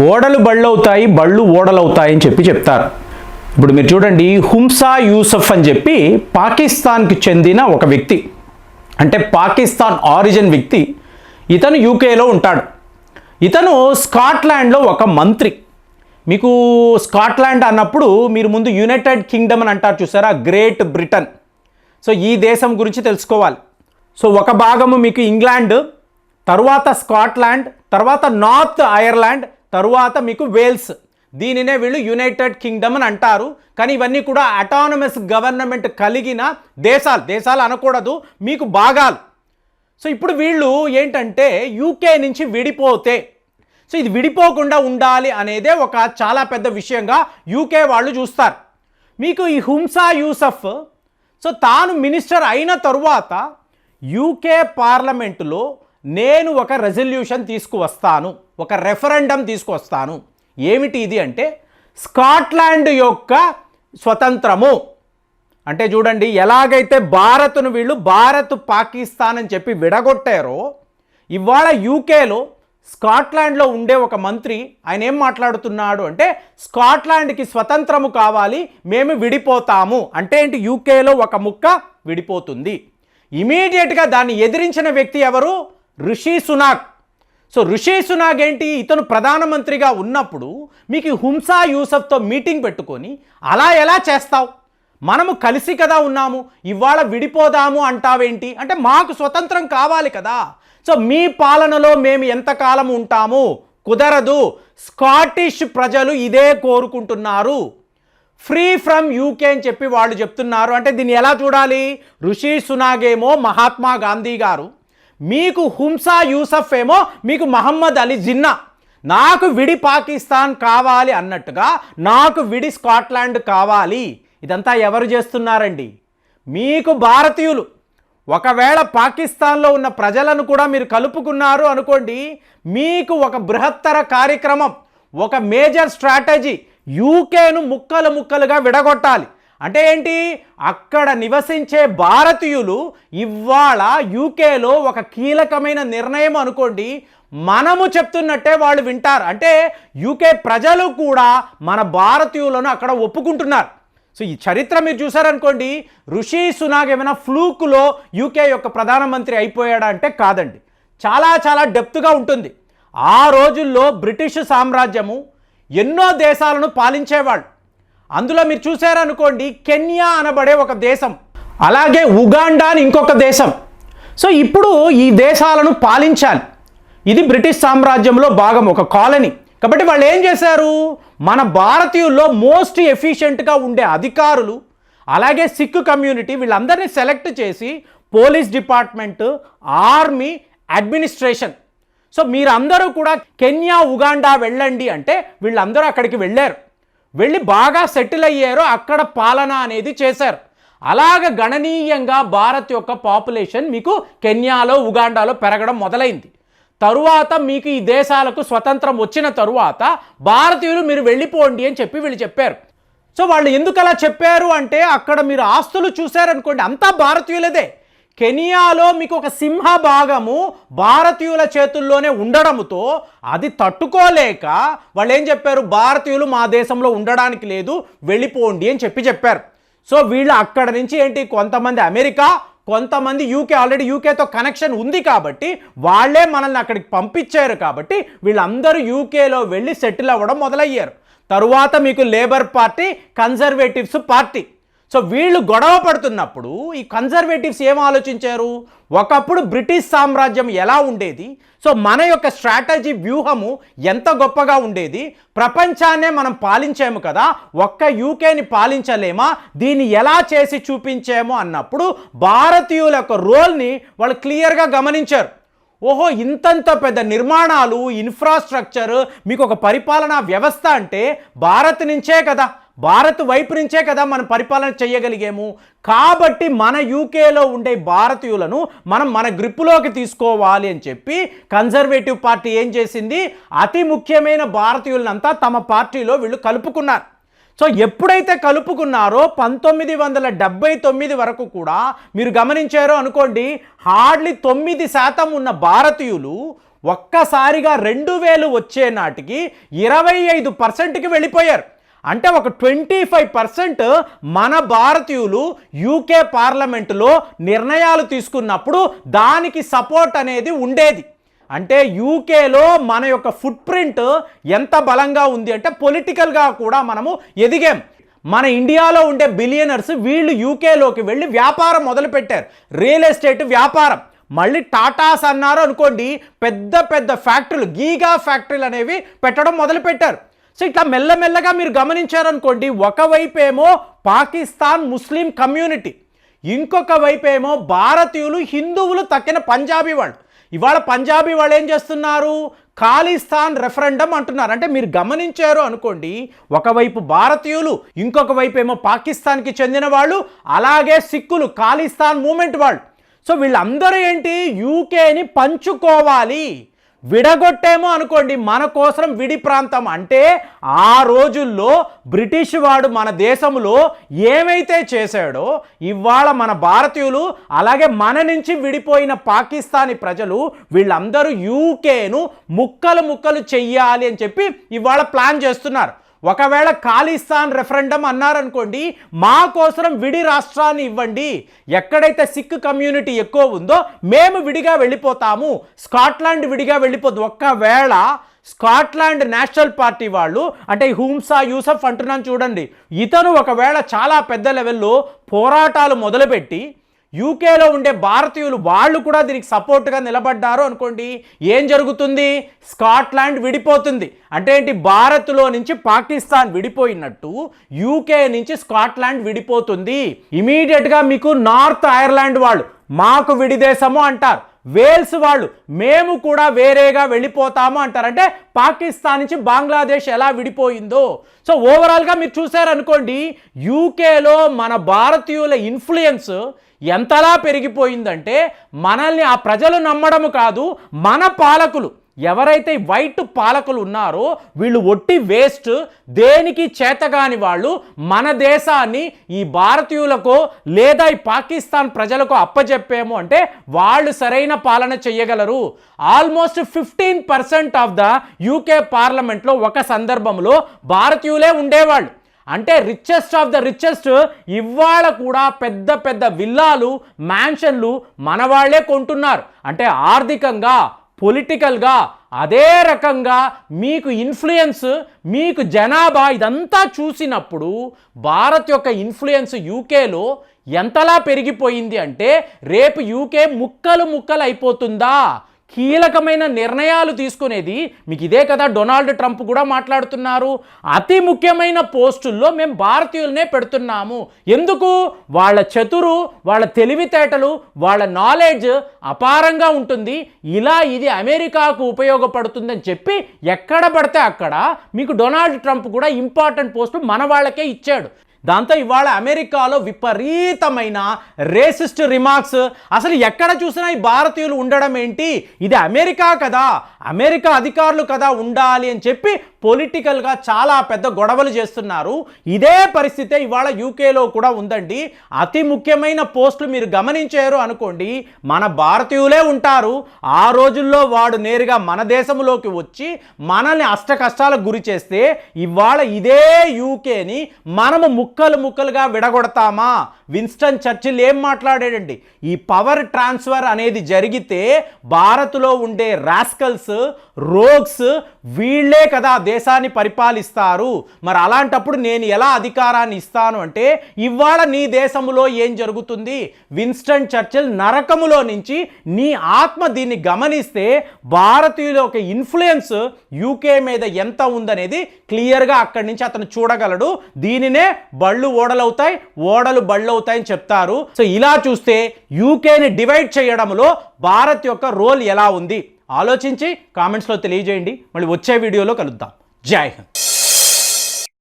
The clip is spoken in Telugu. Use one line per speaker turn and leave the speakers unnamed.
ఓడలు బళ్ళవుతాయి, బళ్ళు ఓడలవుతాయి అని చెప్తారు. ఇప్పుడు మీరు చూడండి, హుమ్సా యూసఫ్ అని చెప్పి పాకిస్తాన్కి చెందిన ఒక వ్యక్తి, అంటే పాకిస్తాన్ ఆరిజిన్ వ్యక్తి. ఇతను యూకేలో ఉంటాడు. ఇతను స్కాట్లాండ్లో ఒక మంత్రి. మీకు స్కాట్లాండ్ అన్నప్పుడు మీరు ముందు యునైటెడ్ కింగ్డమ్ అని అంటారు చూసారా, గ్రేట్ బ్రిటన్. సో ఈ దేశం గురించి తెలుసుకోవాలి. సో ఒక భాగము మీకు ఇంగ్లాండ్, తరువాత స్కాట్లాండ్, తర్వాత నార్త్ ఐర్లాండ్, తరువాత మీకు వేల్స్. దీనినే వీళ్ళు యునైటెడ్ కింగ్డమ్ అని అంటారు. కానీ ఇవన్నీ కూడా అటానమస్ గవర్నమెంట్ కలిగిన దేశాలు అనకూడదు, మీకు భాగాలు. సో ఇప్పుడు వీళ్ళు ఏంటంటే యూకే నుంచి విడిపోతే, సో ఇది విడిపోకుండా ఉండాలి అనేదే ఒక చాలా పెద్ద విషయంగా యూకే వాళ్ళు చూస్తారు. మీకు ఈ హుమ్సా యూసఫ్ సో తాను మినిస్టర్ అయిన తరువాత యూకే పార్లమెంటులో నేను ఒక రెజల్యూషన్ తీసుకువస్తాను, ఒక రెఫరెండం తీసుకువస్తాను. ఏమిటి ఇది అంటే స్కాట్లాండ్ యొక్క స్వతంత్రము. అంటే చూడండి, ఎలాగైతే భారత్ను వీళ్ళు భారత్ పాకిస్తాన్ అని చెప్పి విడగొట్టారో, ఇవాళ యూకేలో స్కాట్లాండ్లో ఉండే ఒక మంత్రి ఆయన ఏం మాట్లాడుతున్నాడు అంటే స్కాట్లాండ్కి స్వతంత్రము కావాలి, మేము విడిపోతాము. అంటే ఏంటి, యూకేలో ఒక ముక్క విడిపోతుంది. ఇమీడియట్గా దాన్ని ఎదిరించిన వ్యక్తి ఎవరు? Rishi Sunak. So Rishi Sunak ఏంటి, ఇతను ప్రధానమంత్రిగా ఉన్నప్పుడు మీకు హుమ్సా యూసఫ్తో మీటింగ్ పెట్టుకొని అలా ఎలా చేస్తావు, మనము కలిసి కదా ఉన్నాము, ఇవాళ విడిపోదాము అంటావేంటి అంటే మాకు స్వతంత్రం కావాలి కదా, సో మీ పాలనలో మేము ఎంతకాలం ఉంటాము, కుదరదు. స్కాటిష్ ప్రజలు ఇదే కోరుకుంటున్నారు, ఫ్రీ ఫ్రమ్ యూకే అని చెప్పి వాళ్ళు చెప్తున్నారు. అంటే దీన్ని ఎలా చూడాలి, రిషి సునాక్ ఏమో మహాత్మా గాంధీ గారు, మీకు హుమ్సా యూసఫ్ ఏమో మీకు మహమ్మద్ అలీ జిన్నా. నాకు విడి పాకిస్తాన్ కావాలి అన్నట్టుగా నాకు విడి స్కాట్లాండ్ కావాలి. ఇదంతా ఎవరు చేస్తున్నారండి? మీకు భారతీయులు. ఒకవేళ పాకిస్తాన్లో ఉన్న ప్రజలను కూడా మీరు కలుపుకున్నారు అనుకోండి, మీకు ఒక బృహత్తర కార్యక్రమం, ఒక మేజర్ స్ట్రాటజీ, యూకేను ముక్కలు ముక్కలుగా విడగొట్టాలి. అంటే ఏంటి, అక్కడ నివసించే భారతీయులు ఇవాళ యూకేలో ఒక కీలకమైన నిర్ణయం అనుకోండి, మనము చెప్తున్నట్టే వాళ్ళు వింటారు. అంటే యూకే ప్రజలు కూడా మన భారతీయులను అక్కడ ఒప్పుకుంటున్నారు. సో ఈ చరిత్ర మీరు చూసారనుకోండి, రిషి సునాక్ ఏమైనా ఫ్లూక్లో యూకే యొక్క ప్రధానమంత్రి అయిపోయాడా అంటే కాదండి, చాలా చాలా డెప్త్గా ఉంటుంది. ఆ రోజుల్లో బ్రిటిష్ సామ్రాజ్యము ఎన్నో దేశాలను పాలించేవాళ్ళు. అందులో మీరు చూసారనుకోండి, కెన్యా అనబడే ఒక దేశం, అలాగే ఉగాండా అని ఇంకొక దేశం. సో ఇప్పుడు ఈ దేశాలను పాలించాలి. ఇది బ్రిటిష్ సామ్రాజ్యంలో భాగం, ఒక కాలనీ. కాబట్టి వాళ్ళు ఏం చేశారు, మన భారతీయుల్లో మోస్ట్ ఎఫిషియెంట్గా ఉండే అధికారులు, అలాగే సిక్ కమ్యూనిటీ, వీళ్ళందరినీ సెలెక్ట్ చేసి police department, army, administration, so మీరందరూ కూడా కెన్యా ఉగాండా వెళ్ళండి అంటే వీళ్ళందరూ అక్కడికి వెళ్ళారు. వెళ్ళి బాగా సెటిల్ అయ్యారో అక్కడ పాలన అనేది చేశారు. అలాగ గణనీయంగా భారత్ యొక్క పాపులేషన్ మీకు కెన్యాలో ఉగాండాలో పెరగడం మొదలైంది. తరువాత మీకు ఈ దేశాలకు స్వతంత్రం వచ్చిన తరువాత భారతీయులు మీరు వెళ్ళిపోండి అని చెప్పి వీళ్ళు చెప్పారు. సో వాళ్ళు ఎందుకు అలా చెప్పారు అంటే అక్కడ మీరు ఆస్తులు చూశారనుకోండి, అంతా భారతీయులదే. కెనియాలో మీకు ఒక సింహ భాగము భారతీయుల చేతుల్లోనే ఉండడంతో అది తట్టుకోలేక వాళ్ళు ఏం చెప్పారు, భారతీయులు మా దేశంలో ఉండడానికి లేదు, వెళ్ళిపోండి అని చెప్పారు. సో వీళ్ళు అక్కడ నుంచి ఏంటి, కొంతమంది అమెరికా, కొంతమంది యూకే, ఆల్రెడీ యూకేతో కనెక్షన్ ఉంది కాబట్టి వాళ్ళే మనల్ని అక్కడికి పంపించారు. కాబట్టి వీళ్ళందరూ యూకేలో వెళ్ళి సెటిల్ అవ్వడం మొదలయ్యారు. తరువాత మీకు labour party, conservatives party. So వీళ్ళు గొడవ పడుతున్నప్పుడు ఈ కన్జర్వేటివ్స్ ఏం ఆలోచించారు, ఒకప్పుడు బ్రిటిష్ సామ్రాజ్యం ఎలా ఉండేది, సో మన యొక్క స్ట్రాటజీ వ్యూహము ఎంత గొప్పగా ఉండేది, ప్రపంచాన్నే మనం పాలించాము కదా, ఒక్క యూకేని పాలించలేమా, దీన్ని ఎలా చేసి చూపించాము అన్నప్పుడు భారతీయుల యొక్క రోల్ని వాళ్ళు క్లియర్గా గమనించారు. ఓహో, ఇంతంత పెద్ద నిర్మాణాలు, ఇన్ఫ్రాస్ట్రక్చర్, మీకు ఒక పరిపాలనా వ్యవస్థ అంటే భారత్ నుంచే కదా, భారత్ వైపు నుంచే కదా మనం పరిపాలన చేయగలిగాము. కాబట్టి మన యూకేలో ఉండే భారతీయులను మనం మన గ్రిప్పులోకి తీసుకోవాలి అని చెప్పి కన్జర్వేటివ్ పార్టీ ఏం చేసింది, అతి ముఖ్యమైన భారతీయులంతా తమ పార్టీలో వీళ్ళు కలుపుకున్నారు. సో ఎప్పుడైతే కలుపుకున్నారో 1979 వరకు కూడా మీరు గమనించారో అనుకోండి, హార్డ్లీ 9% ఉన్న భారతీయులు ఒక్కసారిగా 2000 వచ్చే నాటికి 25%కి వెళ్ళిపోయారు. అంటే ఒక 25% మన భారతీయులు యూకే పార్లమెంటులో నిర్ణయాలు తీసుకున్నప్పుడు దానికి సపోర్ట్ అనేది ఉండేది. అంటే యూకేలో మన యొక్క ఫుట్ ప్రింట్ ఎంత బలంగా ఉంది అంటే పొలిటికల్గా కూడా మనము ఎదిగాం. మన ఇండియాలో ఉండే బిలియనర్స్ వీళ్ళు యూకేలోకి వెళ్ళి వ్యాపారం మొదలుపెట్టారు, రియల్ ఎస్టేట్ వ్యాపారం. మళ్ళీ టాటాస్ అన్నారు అనుకోండి, పెద్ద పెద్ద ఫ్యాక్టరీలు, గీగా ఫ్యాక్టరీలు అనేవి పెట్టడం మొదలుపెట్టారు. సో ఇట్లా మెల్లమెల్లగా మీరు గమనించారనుకోండి, ఒకవైపు ఏమో పాకిస్తాన్ ముస్లిం కమ్యూనిటీ, ఇంకొక వైపు ఏమో భారతీయులు హిందువులు తక్కిన పంజాబీ వాళ్ళు. ఇవాళ పంజాబీ వాళ్ళు ఏం చేస్తున్నారు, ఖాళీస్థాన్ రెఫరెండం అంటున్నారు. అంటే మీరు గమనించారు అనుకోండి, ఒకవైపు భారతీయులు, ఇంకొక వైపు ఏమో పాకిస్తాన్కి చెందిన వాళ్ళు, అలాగే సిక్కులు ఖాళీస్థాన్ మూమెంట్ వాళ్ళు. సో వీళ్ళందరూ ఏంటి, యూకేని పంచుకోవాలి, విడగొట్టేమో అనుకోండి మన కోసం విడి ప్రాంతం. అంటే ఆ రోజుల్లో బ్రిటిష్ వాడు మన దేశంలో ఏమైతే చేశాడో ఇవాళ మన భారతీయులు, అలాగే మన నుంచి విడిపోయిన పాకిస్తానీ ప్రజలు వీళ్ళందరూ యూకేను ముక్కలు ముక్కలు చెయ్యాలి అని చెప్పి ఇవాళ ప్లాన్ చేస్తున్నారు. ఒకవేళ ఖాళీస్థాన్ రెఫరెండం అన్నారనుకోండి, మా కోసం విడి రాష్ట్రాన్ని ఇవ్వండి, ఎక్కడైతే సిక్ కమ్యూనిటీ ఎక్కువ ఉందో మేము విడిగా వెళ్ళిపోతాము, స్కాట్లాండ్ విడిగా వెళ్ళిపోతుంది. ఒకవేళ స్కాట్లాండ్ నేషనల్ పార్టీ వాళ్ళు, అంటే హుమ్సా యూసఫ్ అంటున్నాను చూడండి, ఇతను ఒకవేళ చాలా పెద్ద లెవెల్లో పోరాటాలు మొదలుపెట్టి యూకేలో ఉండే భారతీయులు వాళ్ళు కూడా దీనికి సపోర్ట్గా నిలబడ్డారు అనుకోండి, ఏం జరుగుతుంది, స్కాట్లాండ్ విడిపోతుంది. అంటే ఏంటి, భారత్లో నుంచి పాకిస్తాన్ విడిపోయినట్టు యూకే నుంచి స్కాట్లాండ్ విడిపోతుంది. ఇమీడియట్గా మీకు నార్త్ ఐర్లాండ్ వాళ్ళు మాకు విడిదేశము అంటారు, వేల్స్ వాళ్ళు మేము కూడా వేరేగా వెళ్ళిపోతాము అంటారు. అంటే పాకిస్తాన్ నుంచి బంగ్లాదేశ్ ఎలా విడిపోయిందో. సో ఓవరాల్గా మీరు చూసారనుకోండి, యూకేలో మన భారతీయుల ఇన్ఫ్లుయెన్స్ ఎంతలా పెరిగిపోయిందంటే మనల్ని ఆ ప్రజలు నమ్మడము కాదు, మన పాలకులు ఎవరైతే వైట్ పాలకులు ఉన్నారో వీళ్ళు ఒట్టి వేస్ట్, దేనికి చేతగాని వాళ్ళు మన దేశాన్ని ఈ భారతీయులకో లేదా ఈ పాకిస్తాన్ ప్రజలకు అప్పచెప్పేమో అంటే వాళ్ళు సరైన పాలన చెయ్యగలరు. ఆల్మోస్ట్ 15% ఆఫ్ ద యూకే పార్లమెంట్లో ఒక సందర్భంలో భారతీయులే ఉండేవాళ్ళు. అంటే రిచెస్ట్ ఆఫ్ ద రిచెస్ట్ ఇవాళ కూడా పెద్ద పెద్ద విల్లాలు, మ్యాన్షన్లు మన వాళ్ళే కొంటున్నారు. అంటే ఆర్థికంగా, పొలిటికల్గా, అదే రకంగా మీకు ఇన్ఫ్లుయెన్స్, మీకు జనాభా ఇదంతా చూసినప్పుడు భారత్ యొక్క ఇన్ఫ్లుయెన్స్ యూకేలో ఎంతలా పెరిగిపోయింది అంటే రేపు యూకే ముక్కలు ముక్కలు అయిపోతుందా. కీలకమైన నిర్ణయాలు తీసుకునేది మీకు ఇదే కదా. డొనాల్డ్ ట్రంప్ కూడా మాట్లాడుతున్నారు, అతి ముఖ్యమైన పోస్టుల్లో మేము భారతీయులనే పెడుతున్నాము. ఎందుకు, వాళ్ళ చతురు, వాళ్ళ తెలివితేటలు, వాళ్ళ నాలెడ్జ్ అపారంగా ఉంటుంది, ఇలా ఇది అమెరికాకు ఉపయోగపడుతుందని చెప్పి ఎక్కడ పడితే అక్కడ మీకు డొనాల్డ్ ట్రంప్ కూడా ఇంపార్టెంట్ పోస్టు మన వాళ్ళకే ఇచ్చాడు. దాంతో ఇవాళ అమెరికాలో విపరీతమైన రేసిస్ట్ రిమార్క్స్, అసలు ఎక్కడ చూసినా ఈ భారతీయులు ఉండడం ఏంటి, ఇది అమెరికా కదా, అమెరికా అధికారులు కదా ఉండాలి అని చెప్పి పొలిటికల్గా చాలా పెద్ద గొడవలు చేస్తున్నారు. ఇదే పరిస్థితే ఇవాళ యూకేలో కూడా ఉందండి. అతి ముఖ్యమైన పోస్టులు మీరు గమనించారు అనుకోండి మన భారతీయులే ఉంటారు. ఆ రోజుల్లో వాడు నేరుగా మన దేశంలోకి వచ్చి మనల్ని అష్ట కష్టాలకు గురి చేస్తే ఇవాళ ఇదే యూకేని మనము ముక్కలు ముక్కలుగా విడగొడతామా. విన్స్టన్ చర్చిల్ ఏం మాట్లాడాడండి, ఈ పవర్ ట్రాన్స్ఫర్ అనేది జరిగితే భారత్లో ఉండే రాస్కల్స్, రోగ్స్ వీళ్ళే కదా దేశాన్ని పరిపాలిస్తారు, మరి అలాంటప్పుడు నేను ఎలా అధికారాన్ని ఇస్తాను అంటే ఇవాళ నీ దేశంలో ఏం జరుగుతుంది. విన్స్టన్ చర్చిల్ నరకములో నుంచి నీ ఆత్మ దీన్ని గమనిస్తే భారతీయుల ఒక ఇన్ఫ్లుయెన్స్ యూకే మీద ఎంత ఉందనేది క్లియర్గా అక్కడి నుంచి అతను చూడగలడు. దీనినే బళ్ళు ఓడలవుతాయి, ఓడలు బళ్ళు అవుతాయని చెప్తారు. సో ఇలా చూస్తే యూకేని డివైడ్ చేయడంలో భారత్ యొక్క రోల్ ఎలా ఉంది ఆలోచించి కామెంట్స్లో తెలియజేయండి. మళ్ళీ వచ్చే వీడియోలో కలుద్దాం. జై హింద్.